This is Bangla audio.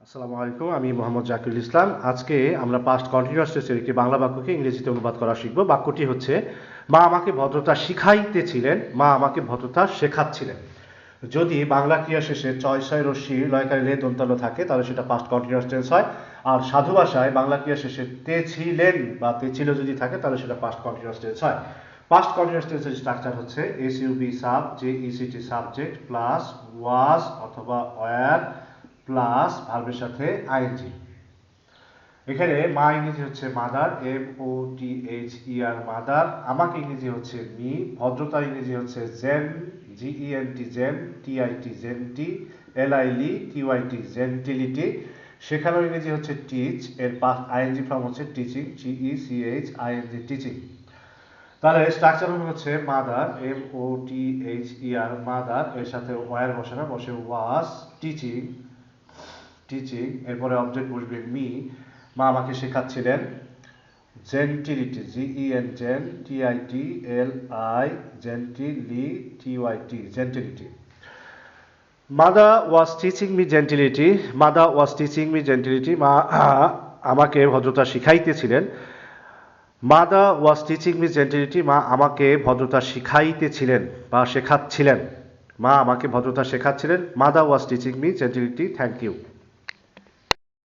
আসসালামু আলাইকুম, আমি মোহাম্মদ জাকিরুল ইসলাম। আজকে আমরা পাস্ট কন্টিনিউয়াস টেন্সের একটি বাংলা বাক্যকে ইংরেজিতে অনুবাদ করা শিখব। বাক্যটি হচ্ছে, মা আমাকে ভদ্রতা শিখাইতেছিলেন, মা আমাকে ভদ্রতা শেখাচ্ছিলেন। যদি বাংলা ক্রিয়া শেষে চয় ছয় রশ্মি লয়কারী লে দন্তালো থাকে তাহলে সেটা পাস্ট কন্টিনিউয়াস টেন্স হয়। আর সাধু ভাষায় বাংলা ক্রিয়া শেষে তে ছিলেন বা তে ছিল যদি থাকে তাহলে সেটা পাস্ট কন্টিনিউয়াস টেন্স হয়। পাস্ট কন্টিনিউয়াস টেন্সের স্ট্রাকচার হচ্ছে S U B sub J E C T subject plus was অথবা ওয়্যার প্লাস ভার্বের সাথে আইএনজি। এখানে মা ইংরেজি হচ্ছে মাদার, MOTHER মাদার। আমাকে ইংরেজি হচ্ছে মি। ভদ্রতা ইংরেজি হচ্ছে gen, GENT gen, TIT genti, LILY TYT gentility. শেখানোর ইংরেজি হচ্ছে টিচ, এর পাস্ট আইএনজি ফর্ম হচ্ছে টিচিং, GECHING টিচিং। তাহলে স্ট্রাকচার হচ্ছে মাদার, MOTHER মাদার, এর সাথে ওয়্যার বসানো, বসে ওয়াজ টিচিং, এরপরে অবজেক্ট বসবে মি, মা আমাকে শেখাচ্ছিলেন। Gentility, GEN TITLI gentili TYT gentility. Mother was teaching me gentility, mother was teaching me gentility, মা আমাকে ভদ্রতা শিখাইতেছিলেন। Mother was teaching me gentility, মা আমাকে ভদ্রতা শিখাইতেছিলেন বা শেখাচ্ছিলেন। মা আমাকে ভদ্রতা শেখাচ্ছিলেন। Mother was teaching me gentility. Thank you.